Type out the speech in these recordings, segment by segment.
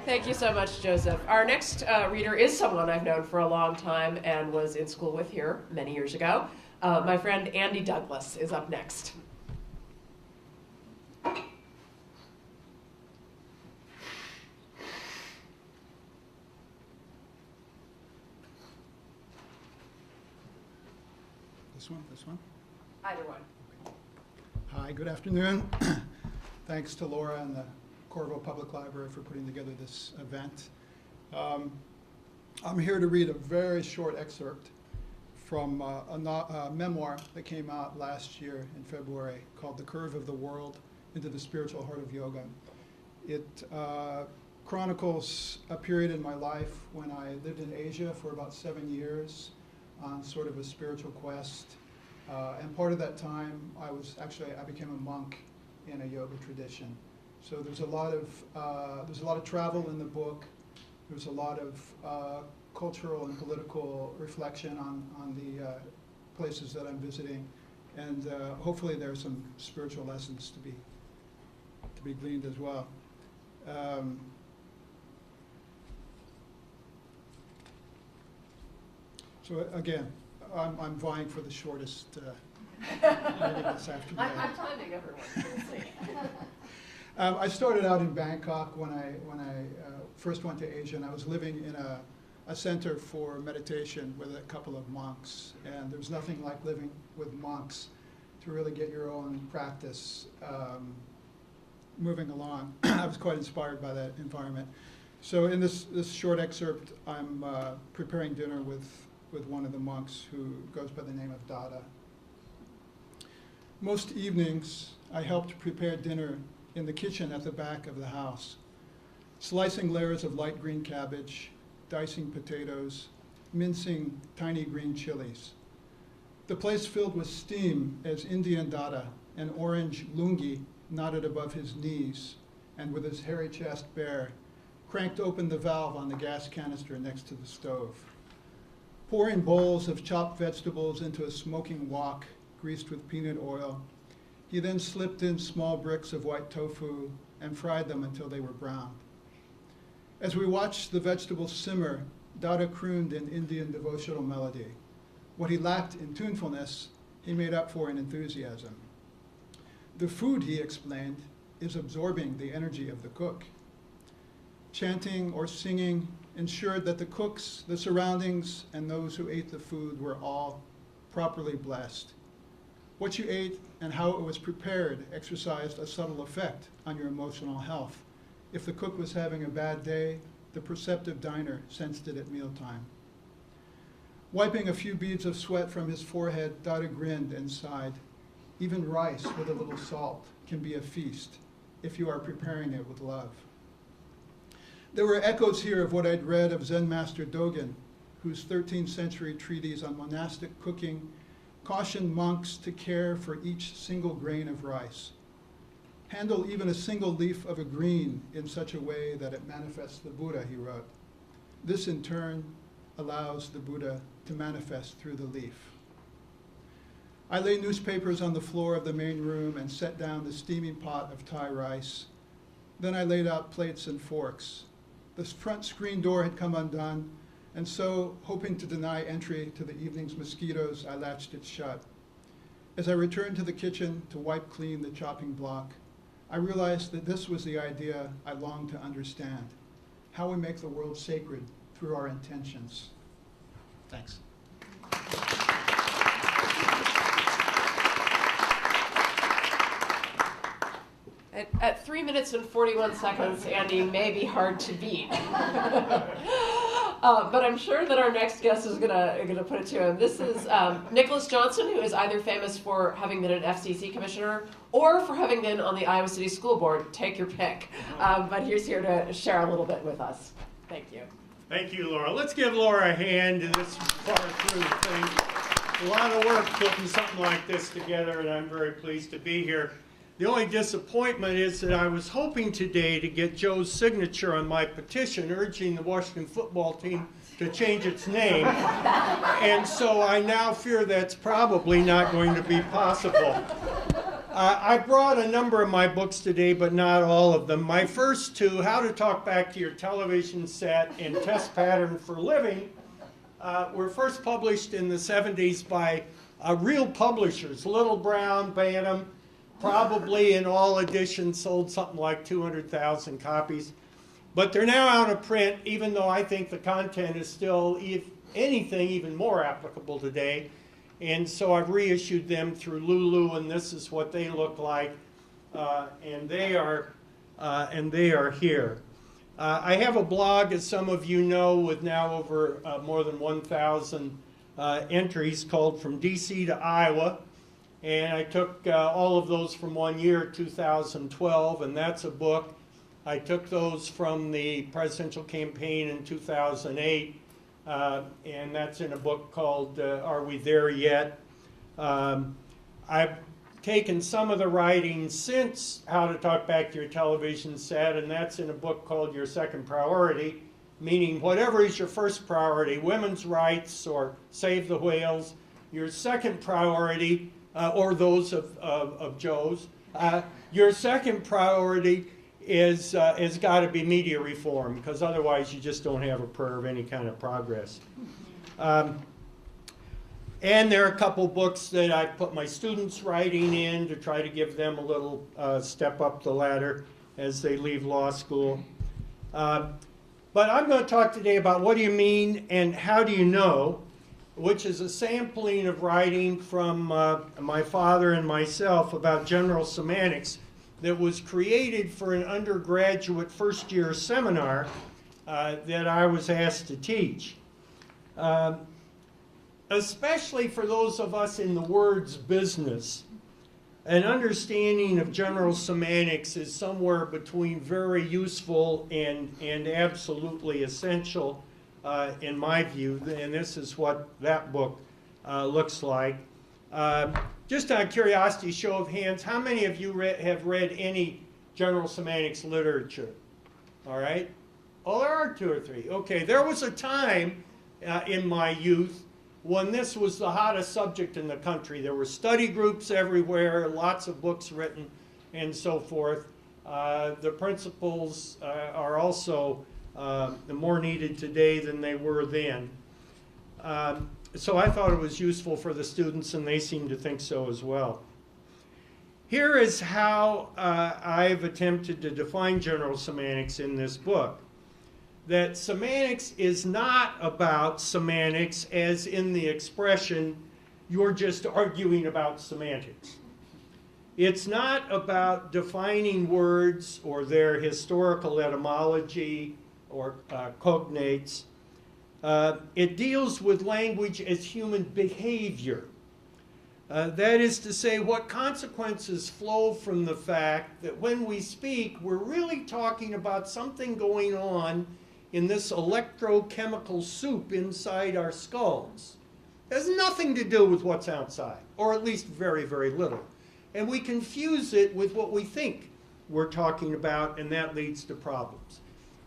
Thank you so much, Joseph. Our next reader is someone I've known for a long time and was in school with here many years ago. My friend Andy Douglas is up next. This one? Either one. Hi, good afternoon. Thanks to Laura and the Coralville Public Library for putting together this event. I'm here to read a very short excerpt from a memoir that came out last year in February called The Curve of the World into the Spiritual Heart of Yoga. It chronicles a period in my life when I lived in Asia for about 7 years on sort of a spiritual quest. And part of that time, I became a monk in a yoga tradition. So there's a lot of travel in the book. There's a lot of cultural and political reflection on the places that I'm visiting, and hopefully there are some spiritual lessons to be gleaned as well. So again, I'm vying for the shortest reading this afternoon. I'm timing everyone. We'll see. I started out in Bangkok when I first went to Asia, and I was living in a center for meditation with a couple of monks. And there's nothing like living with monks to really get your own practice moving along. I was quite inspired by that environment. So in this short excerpt, I'm preparing dinner with one of the monks who goes by the name of Dada. Most evenings, I helped prepare dinner in the kitchen at the back of the house, slicing layers of light green cabbage, dicing potatoes, mincing tiny green chilies. The place filled with steam as Indian Dada, an orange lungi knotted above his knees and with his hairy chest bare, cranked open the valve on the gas canister next to the stove. Pouring bowls of chopped vegetables into a smoking wok greased with peanut oil, he then slipped in small bricks of white tofu and fried them until they were brown. As we watched the vegetables simmer, Dada crooned an Indian devotional melody. What he lacked in tunefulness, he made up for in enthusiasm. The food, he explained, is absorbing the energy of the cook. Chanting or singing ensured that the cooks, the surroundings, and those who ate the food were all properly blessed. What you ate and how it was prepared exercised a subtle effect on your emotional health. If the cook was having a bad day, the perceptive diner sensed it at mealtime. Wiping a few beads of sweat from his forehead, Dada grinned and sighed. Even rice with a little salt can be a feast if you are preparing it with love. There were echoes here of what I'd read of Zen master Dogen, whose 13th century treatise on monastic cooking cautioned monks to care for each single grain of rice. Handle even a single leaf of a green in such a way that it manifests the Buddha, he wrote. This in turn allows the Buddha to manifest through the leaf. I lay newspapers on the floor of the main room and set down the steaming pot of Thai rice. Then I laid out plates and forks. The front screen door had come undone, and so, hoping to deny entry to the evening's mosquitoes, I latched it shut. As I returned to the kitchen to wipe clean the chopping block, I realized that this was the idea I longed to understand, how we make the world sacred through our intentions. Thanks. At 3 minutes and 41 seconds, Andy may be hard to beat. But I'm sure that our next guest is gonna put it to him. This is Nicholas Johnson, who is either famous for having been an FCC commissioner or for having been on the Iowa City School Board. Take your pick. But he's here to share a little bit with us. Thank you. Thank you, Laura. Let's give Laura a hand in this far through thing. A lot of work putting something like this together, and I'm very pleased to be here. The only disappointment is that I was hoping today to get Joe's signature on my petition urging the Washington football team to change its name. And so I now fear that's probably not going to be possible. I brought a number of my books today, but not all of them. My first two, How to Talk Back to Your Television Set and Test Pattern for Living, were first published in the 70s by real publishers, Little Brown, Bantam, probably in all editions sold something like 200,000 copies. But they're now out of print, even though I think the content is still, if anything, even more applicable today. And so I've reissued them through Lulu, and this is what they look like. And they are here. I have a blog, as some of you know, with now over more than 1,000 entries called From DC to Iowa. And I took all of those from one year, 2012, and that's a book. I took those from the presidential campaign in 2008, and that's in a book called Are We There Yet? I've taken some of the writing since How to Talk Back to Your Television Set, and that's in a book called Your Second Priority, meaning whatever is your first priority, women's rights or Save the Whales, your second priority, or those of Joe's, your second priority is got to be media reform, because otherwise you just don't have a prayer of any kind of progress. And there are a couple books that I put my students writing in to try to give them a little step up the ladder as they leave law school. But I'm going to talk today about what do you mean and how do you know, which is a sampling of writing from my father and myself about general semantics that was created for an undergraduate first-year seminar that I was asked to teach. Especially for those of us in the words business, an understanding of general semantics is somewhere between very useful and absolutely essential in my view, and this is what that book looks like. Just out of curiosity, show of hands, how many of you have read any general semantics literature? All right. Oh, there are two or three. Okay, there was a time in my youth when this was the hottest subject in the country. There were study groups everywhere, lots of books written, and so forth. The principles are also more needed today than they were then. So I thought it was useful for the students, and they seem to think so as well. Here is how I've attempted to define general semantics in this book. That semantics is not about semantics as in the expression, you're just arguing about semantics. It's not about defining words or their historical etymology or cognates. It deals with language as human behavior. That is to say, what consequences flow from the fact that when we speak, we're really talking about something going on in this electrochemical soup inside our skulls. It has nothing to do with what's outside, or at least very, very little. And we confuse it with what we think we're talking about, and that leads to problems.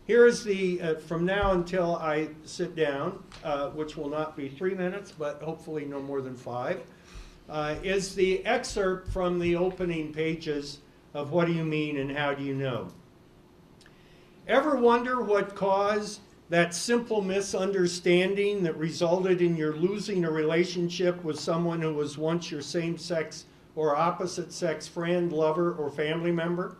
Here is the, from now until I sit down, which will not be 3 minutes, but hopefully no more than 5, is the excerpt from the opening pages of What Do You Mean and How Do You Know? Ever wonder what caused that simple misunderstanding that resulted in your losing a relationship with someone who was once your same-sex or opposite-sex friend, lover, or family member?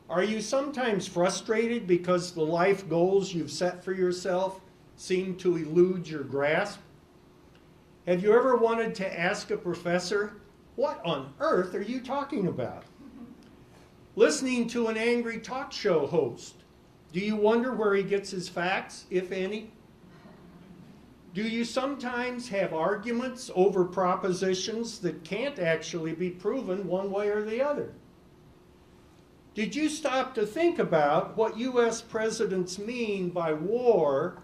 Are you sometimes frustrated because the life goals you've set for yourself seem to elude your grasp? Have you ever wanted to ask a professor, what on earth are you talking about? Listening to an angry talk show host, do you wonder where he gets his facts, if any? Do you sometimes have arguments over propositions that can't actually be proven one way or the other? Did you stop to think about what U.S. presidents mean by war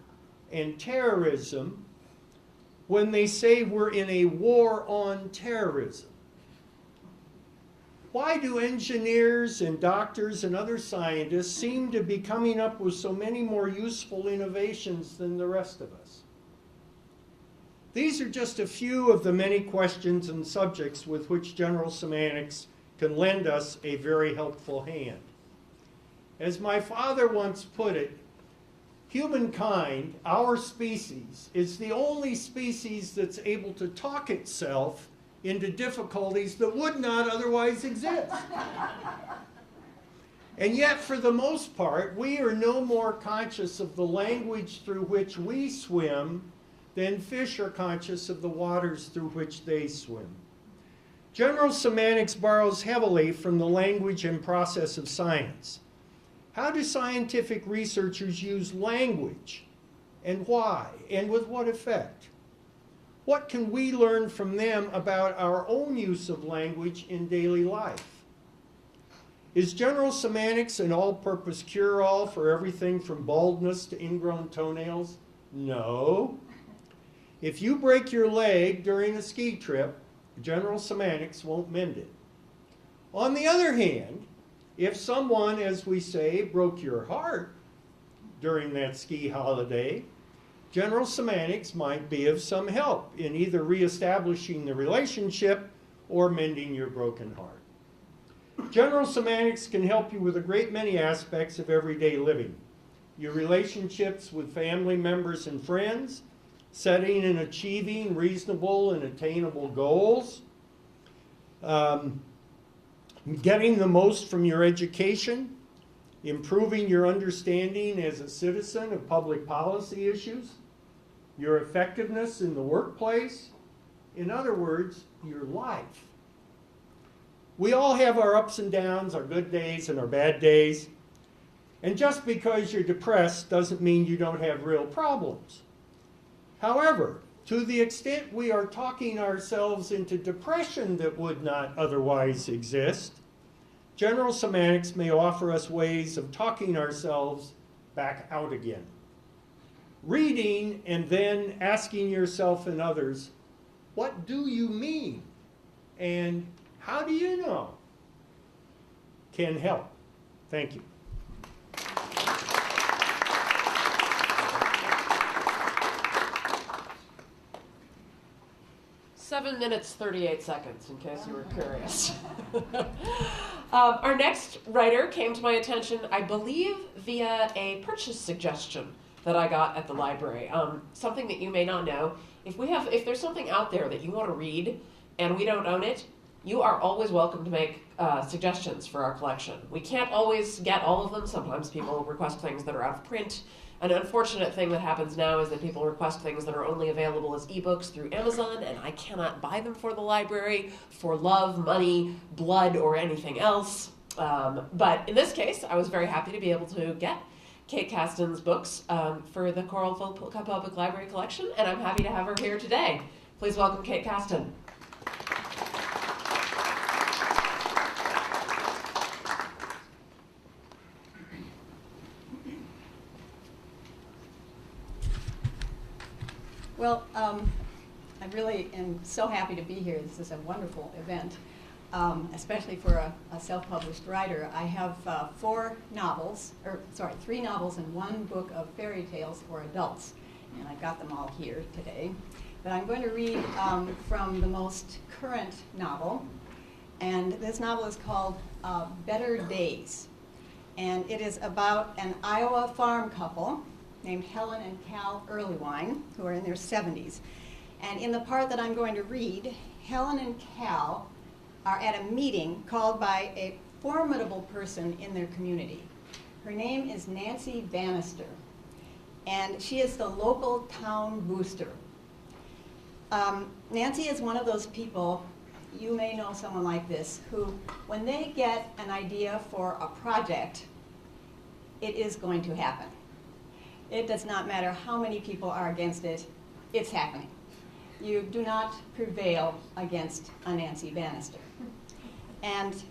and terrorism when they say we're in a war on terrorism? Why do engineers and doctors and other scientists seem to be coming up with so many more useful innovations than the rest of us? These are just a few of the many questions and subjects with which general semantics can lend us a very helpful hand. As my father once put it, humankind, our species, is the only species that's able to talk itself into difficulties that would not otherwise exist. And yet, for the most part, we are no more conscious of the language through which we swim than fish are conscious of the waters through which they swim. General semantics borrows heavily from the language and process of science. How do scientific researchers use language, and why, and with what effect? What can we learn from them about our own use of language in daily life? Is general semantics an all-purpose cure-all for everything from baldness to ingrown toenails? No. If you break your leg during a ski trip, general semantics won't mend it. On the other hand, if someone, as we say, broke your heart during that ski holiday, general semantics might be of some help in either reestablishing the relationship or mending your broken heart. General semantics can help you with a great many aspects of everyday living. Your relationships with family members and friends, setting and achieving reasonable and attainable goals, getting the most from your education, improving your understanding as a citizen of public policy issues, your effectiveness in the workplace, in other words, your life. We all have our ups and downs, our good days and our bad days. And just because you're depressed doesn't mean you don't have real problems. However, to the extent we are talking ourselves into depression that would not otherwise exist, general semantics may offer us ways of talking ourselves back out again. Reading and then asking yourself and others, what do you mean? And how do you know? Can help. Thank you. Seven minutes, 38 seconds, in case you were curious. Our next writer came to my attention, I believe, via a purchase suggestion that I got at the library. Something that you may not know, if there's something out there that you want to read and we don't own it, you are always welcome to make suggestions for our collection. We can't always get all of them. Sometimes people request things that are out of print. An unfortunate thing that happens now is that people request things that are only available as ebooks through Amazon, and I cannot buy them for the library for love, money, blood, or anything else. But in this case, I was very happy to be able to get Kate Kasten's books for the Coralville Public Library collection, and I'm happy to have her here today. Please welcome Kate Kasten. Well, I really am so happy to be here. This is a wonderful event, especially for a self-published writer. I have three novels and one book of fairy tales for adults, and I've got them all here today. But I'm going to read from the most current novel, and this novel is called Better Days, and it is about an Iowa farm couple named Helen and Cal Earlywine, who are in their 70s. And in the part that I'm going to read, Helen and Cal are at a meeting called by a formidable person in their community. Her name is Nancy Bannister, and she is the local town booster. Nancy is one of those people, you may know someone like this, who, when they get an idea for a project, it is going to happen. It does not matter how many people are against it, it's happening. You do not prevail against a Nancy Bannister. And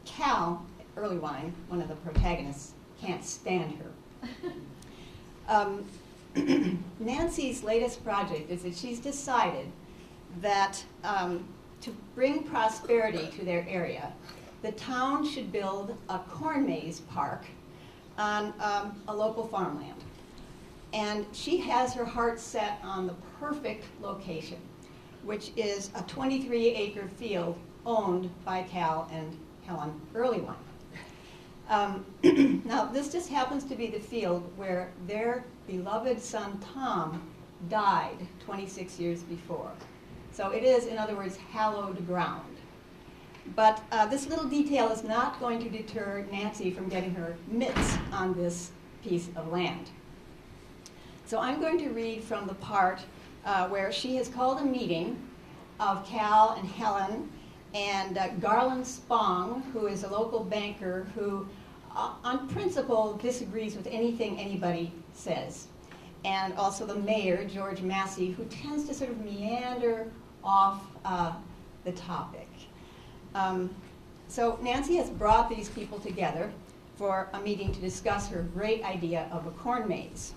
Cal Earlywine, one of the protagonists, can't stand her. Nancy's latest project is that she's decided that to bring prosperity to their area, the town should build a corn maze park on a local farmland. And she has her heart set on the perfect location, which is a 23-acre field owned by Cal and Helen early one. Now, this just happens to be the field where their beloved son Tom died 26 years before. So it is, in other words, hallowed ground. But this little detail is not going to deter Nancy from getting her mitts on this piece of land. So I'm going to read from the part where she has called a meeting of Cal and Helen and Garland Spong, who is a local banker who, on principle, disagrees with anything anybody says. And also the mayor, George Massey, who tends to sort of meander off the topic. So Nancy has brought these people together for a meeting to discuss her great idea of a corn maze.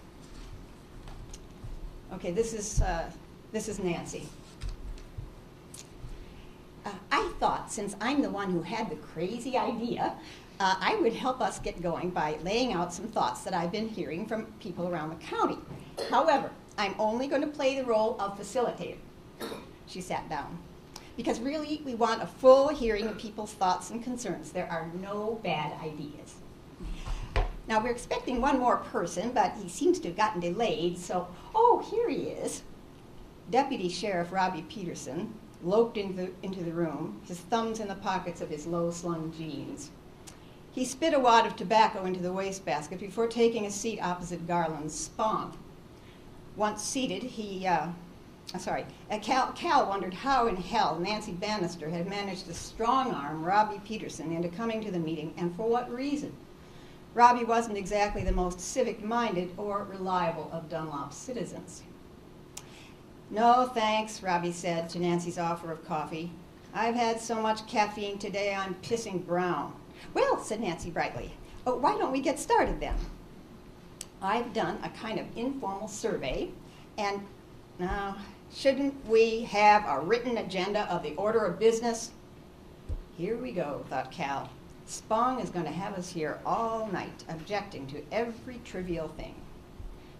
Okay, this is Nancy. I thought, since I'm the one who had the crazy idea, I would help us get going by laying out some thoughts that I've been hearing from people around the county. However, I'm only going to play the role of facilitator. She sat down. Because really, we want a full hearing of people's thoughts and concerns. There are no bad ideas. Now, we're expecting one more person, but he seems to have gotten delayed, so, oh, here he is. Deputy Sheriff Robbie Peterson loped into the room, his thumbs in the pockets of his low-slung jeans. He spit a wad of tobacco into the wastebasket before taking a seat opposite Garland's Spong. Once seated, Cal wondered how in hell Nancy Bannister had managed to strong-arm Robbie Peterson into coming to the meeting, and for what reason. Robbie wasn't exactly the most civic-minded or reliable of Dunlop's citizens. "No, thanks," Robbie said to Nancy's offer of coffee. "I've had so much caffeine today, I'm pissing brown." "Well," said Nancy brightly, "why don't we get started then?" "I've done a kind of informal survey, and now, shouldn't we have a written agenda of the order of business?" Here we go, thought Cal. Spong is going to have us here all night, objecting to every trivial thing.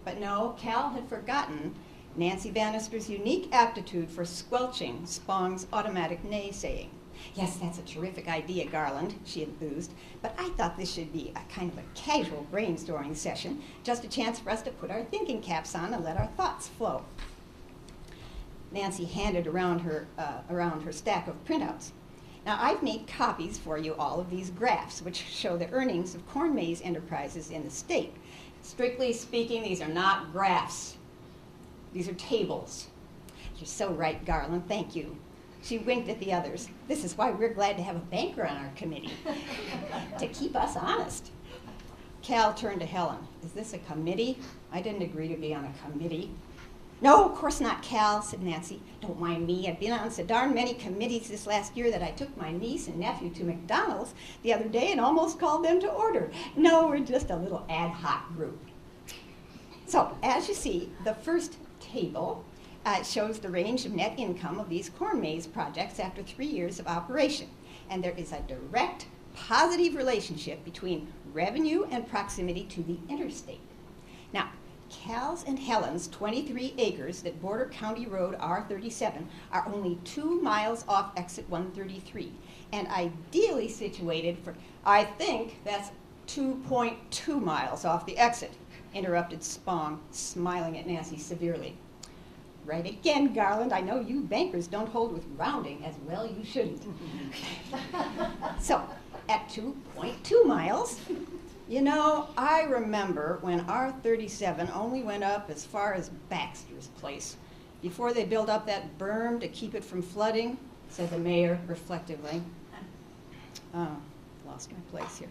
But no, Cal had forgotten Nancy Bannister's unique aptitude for squelching Spong's automatic naysaying. "Yes, that's a terrific idea, Garland," she enthused, "but I thought this should be a kind of a casual brainstorming session, just a chance for us to put our thinking caps on and let our thoughts flow." Nancy handed around her stack of printouts. "Now, I've made copies for you all of these graphs, which show the earnings of corn maze enterprises in the state. Strictly speaking, these are not graphs. These are tables." "You're so right, Garland, thank you." She winked at the others. "This is why we're glad to have a banker on our committee, to keep us honest." Cal turned to Helen. "Is this a committee? I didn't agree to be on a committee." "No, of course not, Cal," said Nancy. "Don't mind me. I've been on so darn many committees this last year that I took my niece and nephew to McDonald's the other day and almost called them to order. No, we're just a little ad hoc group." So, as you see, the first table shows the range of net income of these corn maze projects after 3 years of operation. And there is a direct, positive relationship between revenue and proximity to the interstate. Now, Cal's and Helen's 23 acres that border County Road R37 are only 2 miles off exit 133 and ideally situated for, "I think that's 2.2 miles off the exit," interrupted Spong, smiling at Nancy severely. "Right again, Garland. I know you bankers don't hold with rounding as well you shouldn't." So, at 2.2 miles, you know, I remember when R37 only went up as far as Baxter's place before they built up that berm to keep it from flooding, said the mayor reflectively. Lost my place here.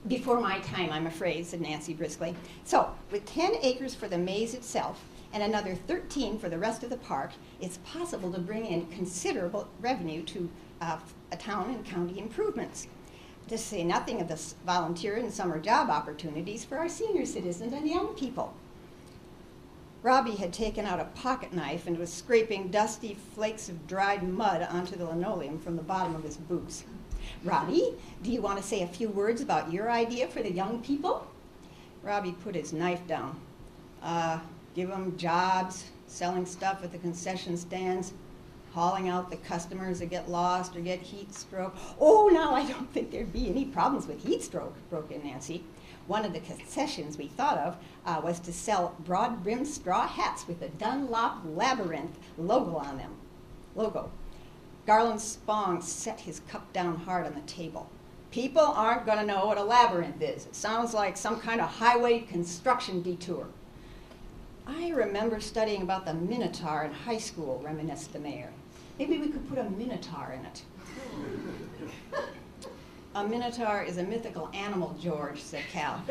"Before my time, I'm afraid," said Nancy briskly. "So, with 10 acres for the maze itself and another 13 for the rest of the park, it's possible to bring in considerable revenue to a town and county improvements. To say nothing of the volunteer and summer job opportunities for our senior citizens and young people." Robbie had taken out a pocket knife and was scraping dusty flakes of dried mud onto the linoleum from the bottom of his boots. "Robbie, do you want to say a few words about your idea for the young people?" Robbie put his knife down. Give them jobs, selling stuff at the concession stands. hauling out the customers that get lost or get heat stroke. Oh, now I don't think there'd be any problems with heat stroke, broke in Nancy. One of the concessions we thought of was to sell broad-brimmed straw hats with a Dunlop Labyrinth logo on them. Garland Spong set his cup down hard on the table. People aren't going to know what a labyrinth is. It sounds like some kind of highway construction detour. I remember studying about the Minotaur in high school, reminisced the mayor. Maybe we could put a Minotaur in it. A Minotaur is a mythical animal, George, said Cal.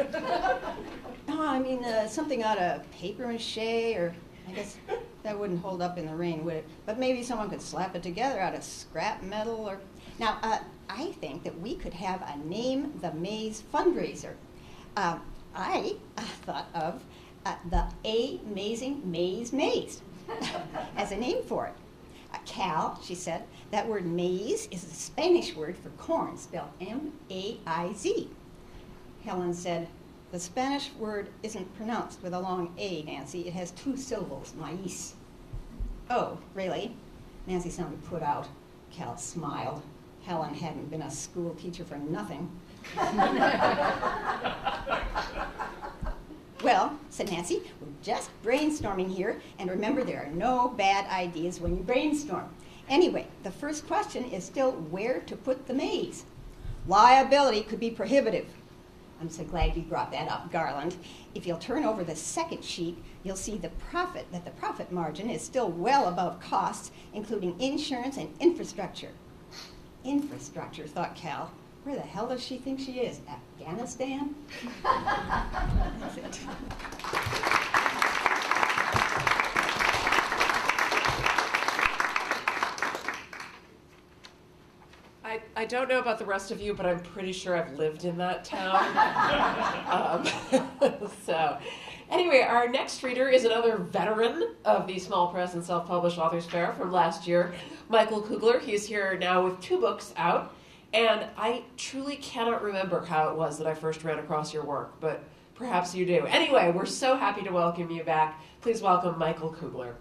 No, I mean something out of paper mache, or I guess that wouldn't hold up in the rain, would it? But maybe someone could slap it together out of scrap metal, or... Now, I think that we could have a Name the Maze fundraiser. I thought of the Amazing Maze Maze as a name for it. Cal, she said, that word maize is a Spanish word for corn, spelled M-A-I-Z. Helen said, the Spanish word isn't pronounced with a long A, Nancy. It has 2 syllables, maíz. Oh, really? Nancy sounded put out. Cal smiled. Helen hadn't been a school teacher for nothing. Well, said Nancy, we're just brainstorming here, and remember there are no bad ideas when you brainstorm. Anyway, the first question is still where to put the maze. Liability could be prohibitive. I'm so glad you brought that up, Garland. If you'll turn over the second sheet, you'll see that the profit margin is still well above costs, including insurance and infrastructure. Infrastructure, thought Cal. Where the hell does she think she is? Afghanistan? That's it. I don't know about the rest of you, but I'm pretty sure I've lived in that town. So, anyway, our next reader is another veteran of the Small Press and Self-Published Authors Fair from last year, Michael Koogler. He's here now with 2 books out, and I truly cannot remember how it was that I first ran across your work, but perhaps you do. Anyway, we're so happy to welcome you back. Please welcome Michael Koogler.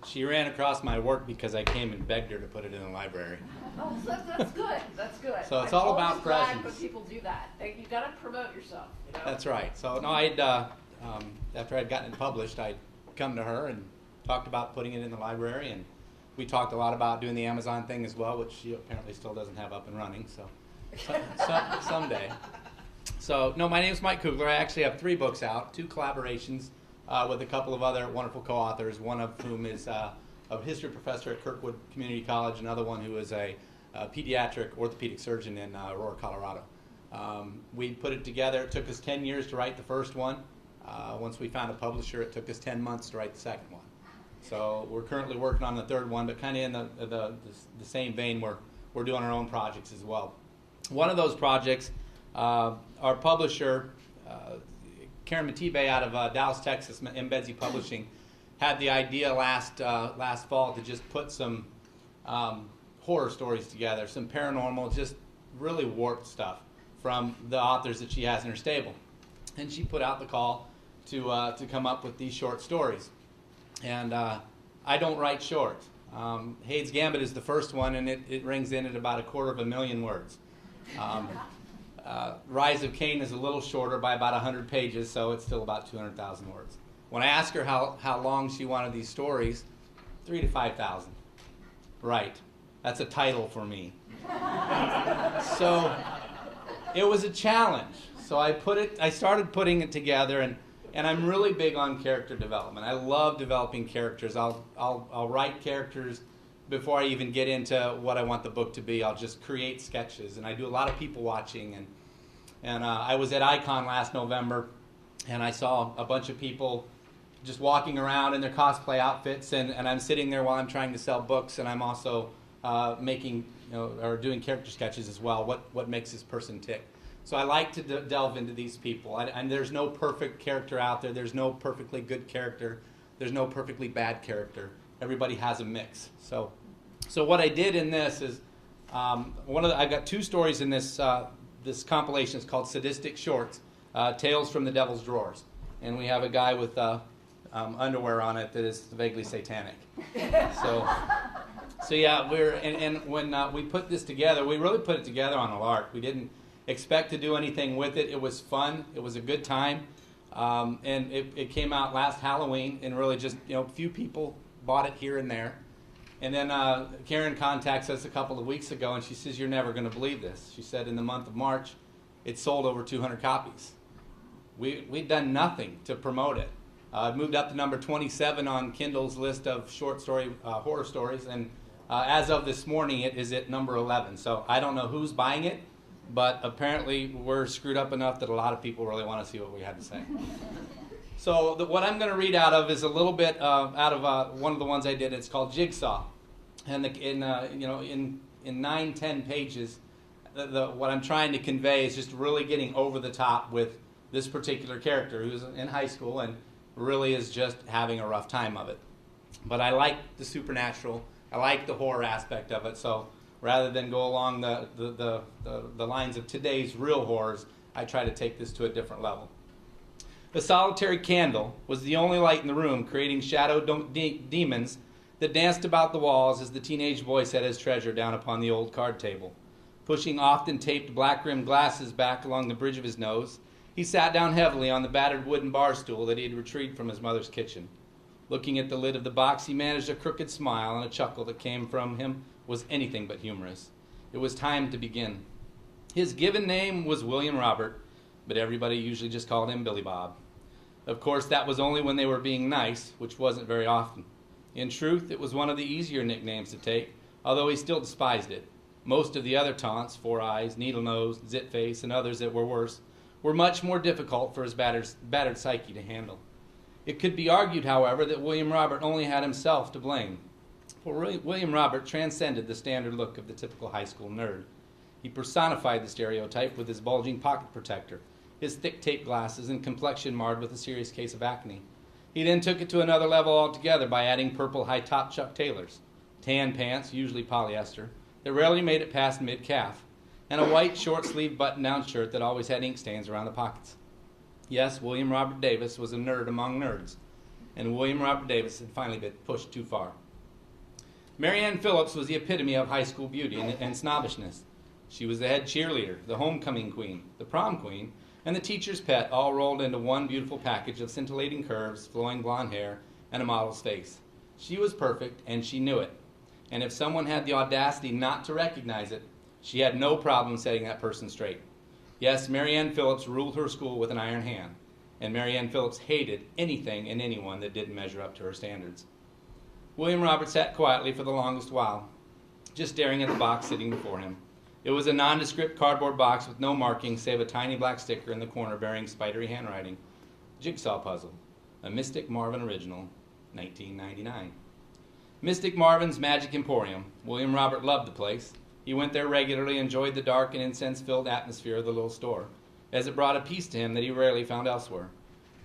She ran across my work because I came and begged her to put it in the library. Oh, that's good. That's good. So it's all about presence. When people do that, you got to promote yourself. You know? That's right. So no, after I'd gotten it published, I'd come to her and talked about putting it in the library, and we talked a lot about doing the Amazon thing as well, which she apparently still doesn't have up and running. So someday. So no, my name is Mike Koogler. I actually have 3 books out, 2 collaborations. With a couple of other wonderful co-authors, one of whom is a history professor at Kirkwood Community College, another one who is a pediatric orthopedic surgeon in Aurora, Colorado. We put it together. It took us 10 years to write the first one. Once we found a publisher, it took us 10 months to write the second one. So we're currently working on the third one, but kind of in the same vein, we're doing our own projects as well. One of those projects, our publisher, Karen Matibe out of Dallas, Texas, Embedzi Publishing, had the idea last fall to just put some horror stories together, some paranormal, just really warped stuff from the authors that she has in her stable. And she put out the call to come up with these short stories. And I don't write short. Hade's Gambit is the first one, and it rings in at about 250,000 words. Rise of Cain is a little shorter by about 100 pages, so it's still about 200,000 words. When I asked her how long she wanted these stories, 3,000 to 5,000. Right. That's a title for me. So it was a challenge. So I started putting it together, and I'm really big on character development. I love developing characters. I'll write characters before I even get into what I want the book to be. I'll just create sketches, and I do a lot of people watching. And I was at Icon last November, and I saw a bunch of people just walking around in their cosplay outfits, and I'm sitting there while I'm trying to sell books, and I'm also making, or doing character sketches as well. What makes this person tick? So I like to delve into these people. And there's no perfect character out there. There's no perfectly good character. There's no perfectly bad character. Everybody has a mix. So what I did in this is I've got 2 stories in this this compilation is called Sadistic Shorts, Tales from the Devil's Drawers. And we have a guy with underwear on it that is vaguely satanic. So yeah, when we put this together, we really put it together on a lark. We didn't expect to do anything with it. It was fun. It was a good time. And it came out last Halloween, and really just, a few people bought it here and there. And then Karen contacts us a couple of weeks ago, and she says, "You're never going to believe this." She said in the month of March, it sold over 200 copies. We'd done nothing to promote it. It moved up to number 27 on Kindle's list of short story horror stories, and as of this morning, it is at number 11. So I don't know who's buying it, but apparently we're screwed up enough that a lot of people really want to see what we had to say. So what I'm going to read out of is a little bit out of one of the ones I did. It's called Jigsaw, and in 9-10 pages, what I'm trying to convey is just really getting over the top with this particular character who's in high school and really is just having a rough time of it. But I like the supernatural. I like the horror aspect of it. So rather than go along the lines of today's real horrors, I try to take this to a different level. The solitary candle was the only light in the room, creating shadow demons that danced about the walls as the teenage boy set his treasure down upon the old card table. Pushing often taped black-rimmed glasses back along the bridge of his nose, he sat down heavily on the battered wooden bar stool that he had retrieved from his mother's kitchen. Looking at the lid of the box, he managed a crooked smile, and a chuckle that came from him was anything but humorous. It was time to begin. His given name was William Robert, but everybody usually just called him Billy Bob. Of course, that was only when they were being nice, which wasn't very often. In truth, it was one of the easier nicknames to take, although he still despised it. Most of the other taunts, Four Eyes, Needle Nose, Zit Face, and others that were worse, were much more difficult for his battered psyche to handle. It could be argued, however, that William Robert only had himself to blame. For William Robert transcended the standard look of the typical high school nerd. He personified the stereotype with his bulging pocket protector, his thick tape glasses, and complexion marred with a serious case of acne. He then took it to another level altogether by adding purple high-top Chuck Taylors, tan pants, usually polyester, that rarely made it past mid-calf, and a white short-sleeved button-down shirt that always had ink stains around the pockets. Yes, William Robert Davis was a nerd among nerds, and William Robert Davis had finally been pushed too far. Mary Ann Phillips was the epitome of high school beauty and snobbishness. She was the head cheerleader, the homecoming queen, the prom queen, and the teacher's pet, all rolled into one beautiful package of scintillating curves, flowing blonde hair, and a model's face. She was perfect, and she knew it. And if someone had the audacity not to recognize it, she had no problem setting that person straight. Yes, Mary Ann Phillips ruled her school with an iron hand, and Mary Ann Phillips hated anything and anyone that didn't measure up to her standards. William Robert sat quietly for the longest while, just staring at the box sitting before him. It was a nondescript cardboard box with no markings save a tiny black sticker in the corner bearing spidery handwriting. Jigsaw Puzzle, a Mystic Marvin original, 1999. Mystic Marvin's Magic Emporium. William Robert loved the place. He went there regularly, enjoyed the dark and incense-filled atmosphere of the little store, as it brought a peace to him that he rarely found elsewhere.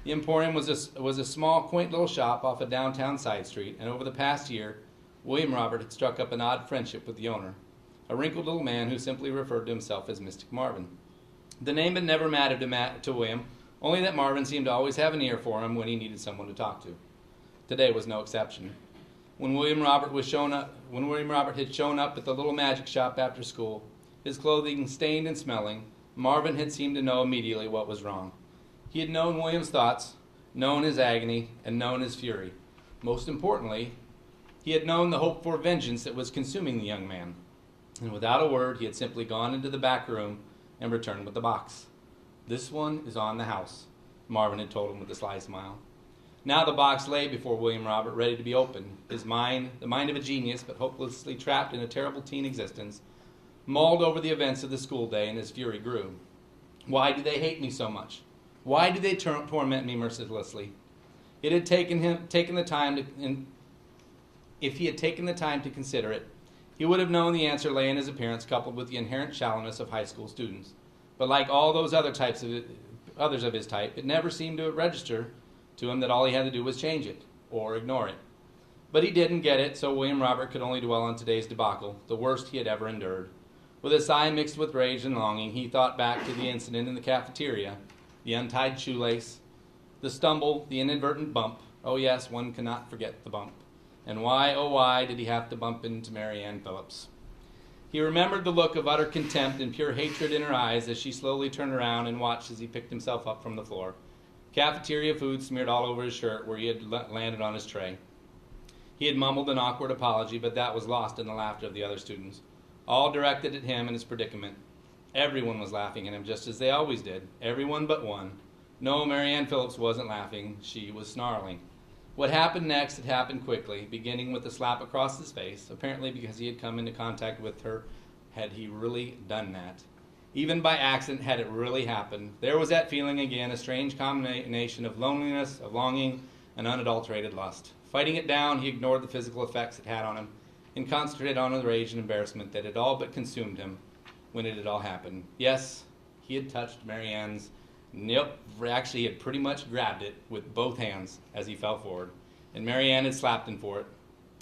The Emporium was a small, quaint little shop off a downtown side street, and over the past year, William Robert had struck up an odd friendship with the owner, a wrinkled little man who simply referred to himself as Mystic Marvin. The name had never mattered to William, only that Marvin seemed to always have an ear for him when he needed someone to talk to. Today was no exception. When William Robert had shown up at the little magic shop after school, his clothing stained and smelling, Marvin had seemed to know immediately what was wrong. He had known William's thoughts, known his agony, and known his fury. Most importantly, he had known the hope for vengeance that was consuming the young man. And without a word, he had simply gone into the back room and returned with the box. "This one is on the house," Marvin had told him with a sly smile. Now the box lay before William Robert, ready to be opened. His mind, the mind of a genius, but hopelessly trapped in a terrible teen existence, mulled over the events of the school day, and his fury grew. Why do they hate me so much? Why do they torment me mercilessly? If he had taken the time to consider it, he would have known the answer lay in his appearance, coupled with the inherent shallowness of high school students. But like all those others of his type, it never seemed to register to him that all he had to do was change it, or ignore it. But he didn't get it, so William Robert could only dwell on today's debacle, the worst he had ever endured. With a sigh mixed with rage and longing, he thought back to the incident in the cafeteria, the untied shoelace, the stumble, the inadvertent bump. Oh yes, one cannot forget the bump. And why, oh why, did he have to bump into Mary Ann Phillips? He remembered the look of utter contempt and pure hatred in her eyes as she slowly turned around and watched as he picked himself up from the floor. Cafeteria food smeared all over his shirt where he had landed on his tray. He had mumbled an awkward apology, but that was lost in the laughter of the other students, all directed at him and his predicament. Everyone was laughing at him, just as they always did. Everyone but one. No, Mary Ann Phillips wasn't laughing. She was snarling. What happened next had happened quickly, beginning with a slap across his face, apparently because he had come into contact with her. Had he really done that? Even by accident, had it really happened? There was that feeling again, a strange combination of loneliness, of longing, and unadulterated lust. Fighting it down, he ignored the physical effects it had on him and concentrated on the rage and embarrassment that had all but consumed him when it had all happened. Yes, he had touched Mary Ann's. Nope, actually he had pretty much grabbed it with both hands as he fell forward. And Mary Ann had slapped him for it.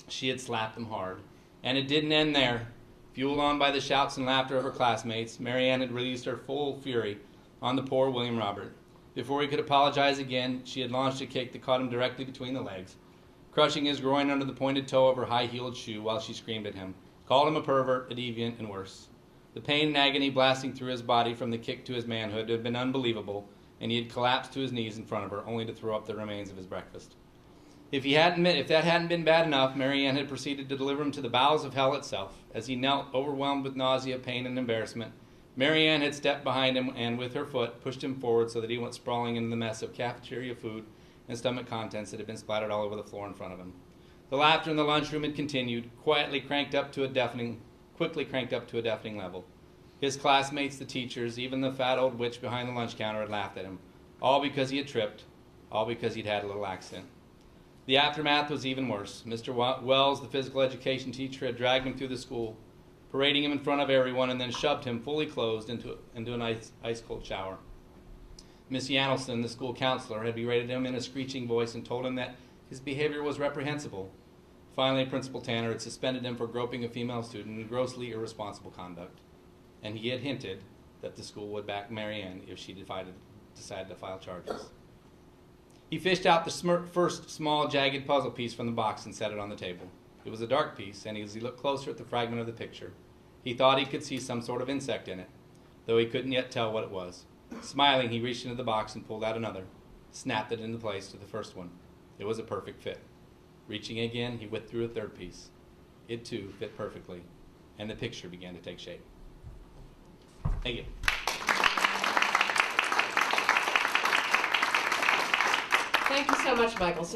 She had slapped him hard. And it didn't end there. Fueled on by the shouts and laughter of her classmates, Mary Ann had released her full fury on the poor William Robert. Before he could apologize again, she had launched a kick that caught him directly between the legs, crushing his groin under the pointed toe of her high-heeled shoe while she screamed at him, called him a pervert, a deviant, and worse. The pain and agony blasting through his body from the kick to his manhood had been unbelievable, and he had collapsed to his knees in front of her, only to throw up the remains of his breakfast. If that hadn't been bad enough, Mary Ann had proceeded to deliver him to the bowels of hell itself. As he knelt, overwhelmed with nausea, pain, and embarrassment, Mary Ann had stepped behind him and, with her foot, pushed him forward so that he went sprawling into the mess of cafeteria food and stomach contents that had been splattered all over the floor in front of him. The laughter in the lunchroom had continued, quickly cranked up to a deafening level. His classmates, the teachers, even the fat old witch behind the lunch counter had laughed at him, all because he had tripped, all because he'd had a little accident. The aftermath was even worse. Mr. Wells, the physical education teacher, had dragged him through the school, parading him in front of everyone, and then shoved him fully clothed into an ice-cold shower. Miss Yannelson, the school counselor, had berated him in a screeching voice and told him that his behavior was reprehensible. Finally, Principal Tanner had suspended him for groping a female student in grossly irresponsible conduct, and he had hinted that the school would back Mary Ann if she decided to file charges. He fished out the first small, jagged puzzle piece from the box and set it on the table. It was a dark piece, and as he looked closer at the fragment of the picture, he thought he could see some sort of insect in it, though he couldn't yet tell what it was. Smiling, he reached into the box and pulled out another, snapped it into place to the first one. It was a perfect fit. Reaching again, he whipped through a third piece. It, too, fit perfectly, and the picture began to take shape. Thank you. Thank you so much, Michael.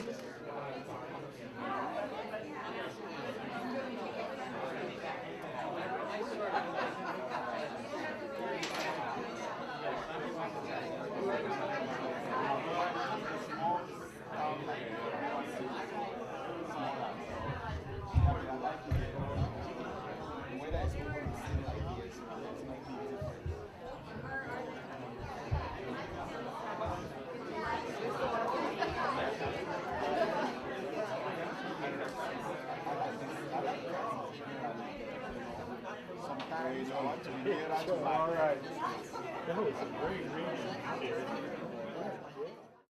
All right. That was a great reading.